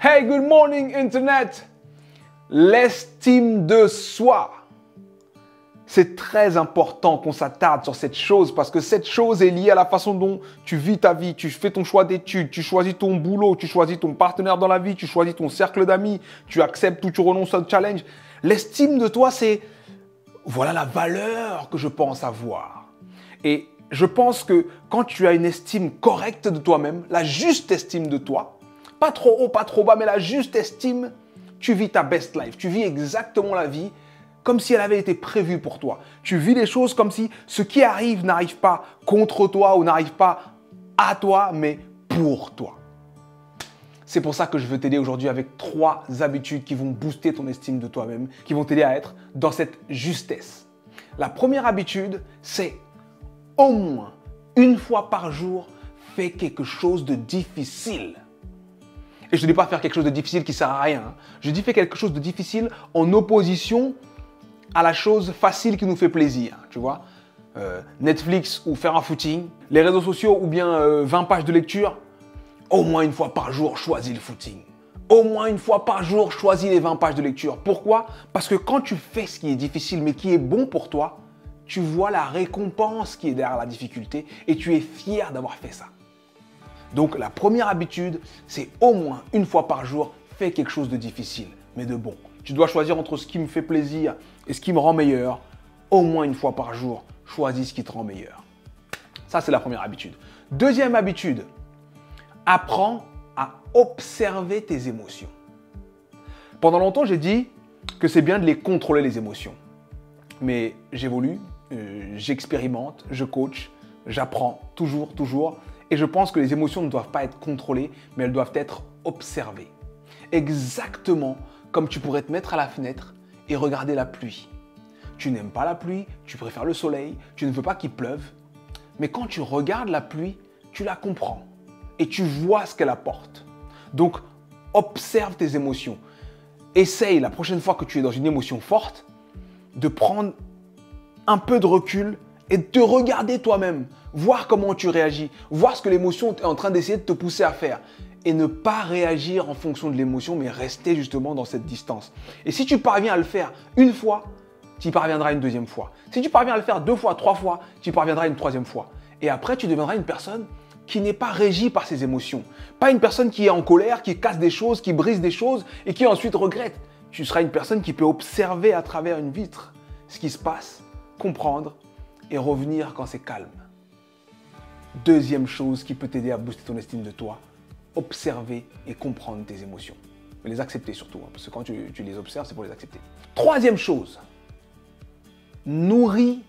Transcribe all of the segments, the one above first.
Hey, good morning Internet! L'estime de soi. C'est très important qu'on s'attarde sur cette chose parce que cette chose est liée à la façon dont tu vis ta vie, tu fais ton choix d'études, tu choisis ton boulot, tu choisis ton partenaire dans la vie, tu choisis ton cercle d'amis, tu acceptes ou tu renonces à un challenge. L'estime de toi, c'est voilà la valeur que je pense avoir. Et je pense que quand tu as une estime correcte de toi-même, la juste estime de toi, pas trop haut, pas trop bas, mais la juste estime, tu vis ta best life. Tu vis exactement la vie comme si elle avait été prévue pour toi. Tu vis les choses comme si ce qui arrive n'arrive pas contre toi ou n'arrive pas à toi, mais pour toi. C'est pour ça que je veux t'aider aujourd'hui avec 3 habitudes qui vont booster ton estime de toi-même, qui vont t'aider à être dans cette justesse. La première habitude, c'est au moins une fois par jour, fais quelque chose de difficile. Et je ne dis pas faire quelque chose de difficile qui ne sert à rien. Je dis fais quelque chose de difficile en opposition à la chose facile qui nous fait plaisir. Tu vois, Netflix ou faire un footing, les réseaux sociaux ou bien 20 pages de lecture. Au moins une fois par jour, choisis le footing. Au moins une fois par jour, choisis les 20 pages de lecture. Pourquoi? Parce que quand tu fais ce qui est difficile mais qui est bon pour toi, tu vois la récompense qui est derrière la difficulté et tu es fier d'avoir fait ça. Donc la première habitude, c'est au moins une fois par jour, fais quelque chose de difficile, mais de bon. Tu dois choisir entre ce qui me fait plaisir et ce qui me rend meilleur. Au moins une fois par jour, choisis ce qui te rend meilleur. Ça, c'est la première habitude. Deuxième habitude, apprends à observer tes émotions. Pendant longtemps, j'ai dit que c'est bien de les contrôler, les émotions. Mais j'évolue, j'expérimente, je coach, j'apprends toujours. Et je pense que les émotions ne doivent pas être contrôlées, mais elles doivent être observées. Exactement comme tu pourrais te mettre à la fenêtre et regarder la pluie. Tu n'aimes pas la pluie, tu préfères le soleil, tu ne veux pas qu'il pleuve. Mais quand tu regardes la pluie, tu la comprends et tu vois ce qu'elle apporte. Donc, observe tes émotions. Essaye la prochaine fois que tu es dans une émotion forte de prendre un peu de recul et de te regarder toi-même, voir comment tu réagis, voir ce que l'émotion est en train d'essayer de te pousser à faire et ne pas réagir en fonction de l'émotion, mais rester justement dans cette distance. Et si tu parviens à le faire une fois, tu y parviendras une deuxième fois. Si tu parviens à le faire 2 fois, 3 fois, tu y parviendras une 3e fois. Et après, tu deviendras une personne qui n'est pas régie par ses émotions. Pas une personne qui est en colère, qui casse des choses, qui brise des choses et qui ensuite regrette. Tu seras une personne qui peut observer à travers une vitre ce qui se passe, comprendre et revenir quand c'est calme. Deuxième chose qui peut t'aider à booster ton estime de toi, observer et comprendre tes émotions. Mais les accepter surtout, parce que quand tu les observes, c'est pour les accepter. Troisième chose, nourris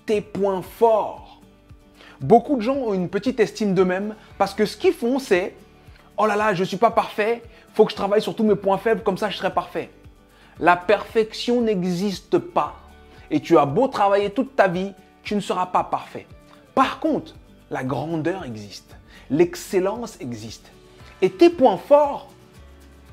tes points forts. Beaucoup de gens ont une petite estime d'eux-mêmes parce que ce qu'ils font, c'est « Oh là là, je ne suis pas parfait, il faut que je travaille sur tous mes points faibles, comme ça je serai parfait. » La perfection n'existe pas. Et tu as beau travailler toute ta vie, tu ne seras pas parfait. Par contre, la grandeur existe, l'excellence existe. Et tes points forts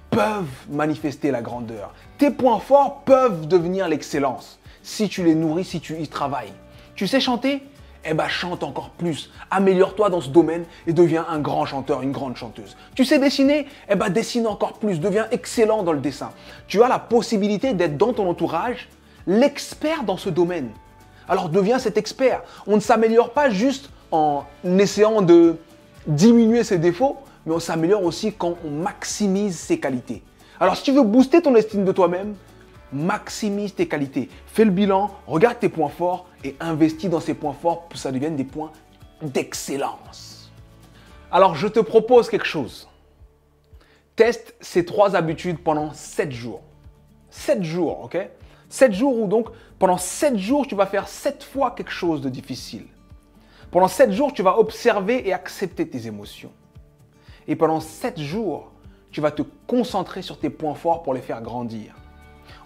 peuvent manifester la grandeur. Tes points forts peuvent devenir l'excellence si tu les nourris, si tu y travailles. Tu sais chanter? Eh bien, chante encore plus. Améliore-toi dans ce domaine et deviens un grand chanteur, une grande chanteuse. Tu sais dessiner? Eh bien, dessine encore plus. Deviens excellent dans le dessin. Tu as la possibilité d'être dans ton entourage l'expert dans ce domaine. Alors deviens cet expert. On ne s'améliore pas juste en essayant de diminuer ses défauts, mais on s'améliore aussi quand on maximise ses qualités. Alors si tu veux booster ton estime de toi-même, maximise tes qualités. Fais le bilan, regarde tes points forts et investis dans ces points forts pour que ça devienne des points d'excellence. Alors je te propose quelque chose. Teste ces 3 habitudes pendant 7 jours. 7 jours, ok? 7 jours où donc, pendant 7 jours, tu vas faire 7 fois quelque chose de difficile. Pendant 7 jours, tu vas observer et accepter tes émotions. Et pendant 7 jours, tu vas te concentrer sur tes points forts pour les faire grandir.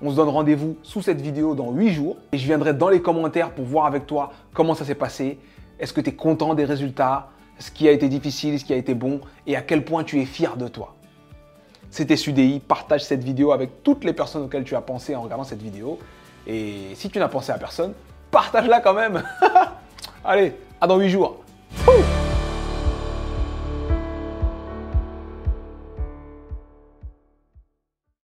On se donne rendez-vous sous cette vidéo dans 8 jours et je viendrai dans les commentaires pour voir avec toi comment ça s'est passé. Est-ce que tu es content des résultats? Ce qui a été difficile, ce qui a été bon et à quel point tu es fier de toi. C'était Sudei, partage cette vidéo avec toutes les personnes auxquelles tu as pensé en regardant cette vidéo. Et si tu n'as pensé à personne, partage-la quand même. Allez, à dans 8 jours. Ouh.